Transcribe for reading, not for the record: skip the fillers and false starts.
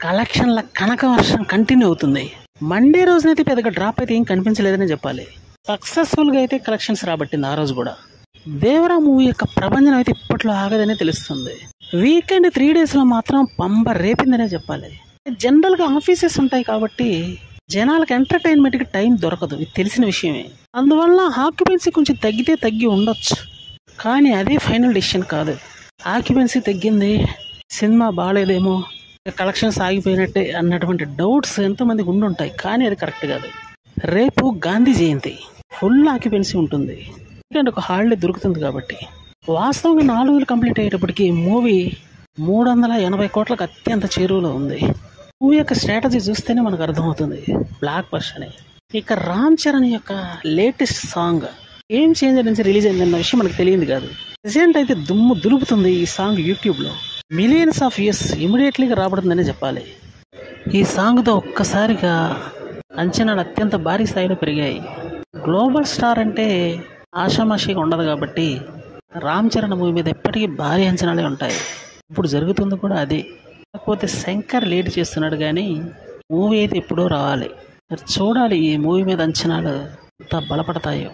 కలెక్షన్ల కనక వర్షం కంటిన్యూ అవుతుంది. మండే రోజునైతే పెద్దగా డ్రాప్ అయితే ఏం కనిపించలేదని చెప్పాలి. సక్సెస్ఫుల్గా అయితే కలెక్షన్స్ రాబట్టింది ఆ రోజు కూడా. దేవరా మూవీ యొక్క ప్రభంజనం అయితే ఇప్పట్లో ఆగదనే తెలుస్తుంది. వీకెండ్ 3 daysలో మాత్రం పంబ రేపిందనే చెప్పాలి. జనరల్గా ఆఫీసెస్ ఉంటాయి కాబట్టి జనాలకు ఎంటర్టైన్మెంట్కి టైం దొరకదు, ఇది తెలిసిన విషయమే. అందువల్ల ఆక్యుపెన్సీ కొంచెం తగ్గితే తగ్గి ఉండొచ్చు, కానీ అదే ఫైనల్ డెసిషన్ కాదు. ఆక్యుపెన్సీ తగ్గింది, సినిమా బాగాలేదేమో, కలెక్షన్స్ ఆగిపోయినట్టే అన్నటువంటి డౌట్స్ ఎంతోమందికి ఉండుంటాయి, కానీ అది కరెక్ట్ కాదు. రేపు గాంధీ జయంతి, ఫుల్ ఆక్యుపెన్సీ ఉంటుంది, ఎందుకంటే ఒక హాలిడే దొరుకుతుంది కాబట్టి. వాస్తవంగా 4 రోజులు కంప్లీట్ అయ్యేటప్పటికి మూవీ 380 కోట్లకు అత్యంత చేరువలో ఉంది. మూవీ యొక్క స్ట్రాటజీ చూస్తేనే మనకు అర్థమవుతుంది, బ్లాక్ బస్టర్ అని. ఇక రామ్ చరణ్ యొక్క లేటెస్ట్ సాంగ్ ఏం చేంజర్ నుంచి రిలీజ్ అయిందన్న విషయం మనకు తెలియదు కాదు. ప్రెసెంట్ అయితే దుమ్ము దులుపుతుంది ఈ సాంగ్ యూట్యూబ్లో. మిలియన్స్ ఆఫ్ వ్యూస్ ఇమీడియట్లీగా రాబడుతుందని చెప్పాలి. ఈ సాంగ్తో ఒక్కసారిగా అంచనాలు అత్యంత భారీ స్థాయిలో పెరిగాయి. గ్లోబల్ స్టార్ అంటే ఆషామాషిగా ఉండదు కాబట్టి రామ్ చరణ్ మూవీ మీద ఎప్పటికీ భారీ అంచనాలే ఉంటాయి. ఇప్పుడు జరుగుతుంది కూడా అదే. కాకపోతే శంకర్ లేట్ చేస్తున్నాడు, కానీ మూవీ అయితే ఎప్పుడో రావాలి. చూడాలి ఈ మూవీ మీద అంచనాలు ఎంత బలపడతాయో.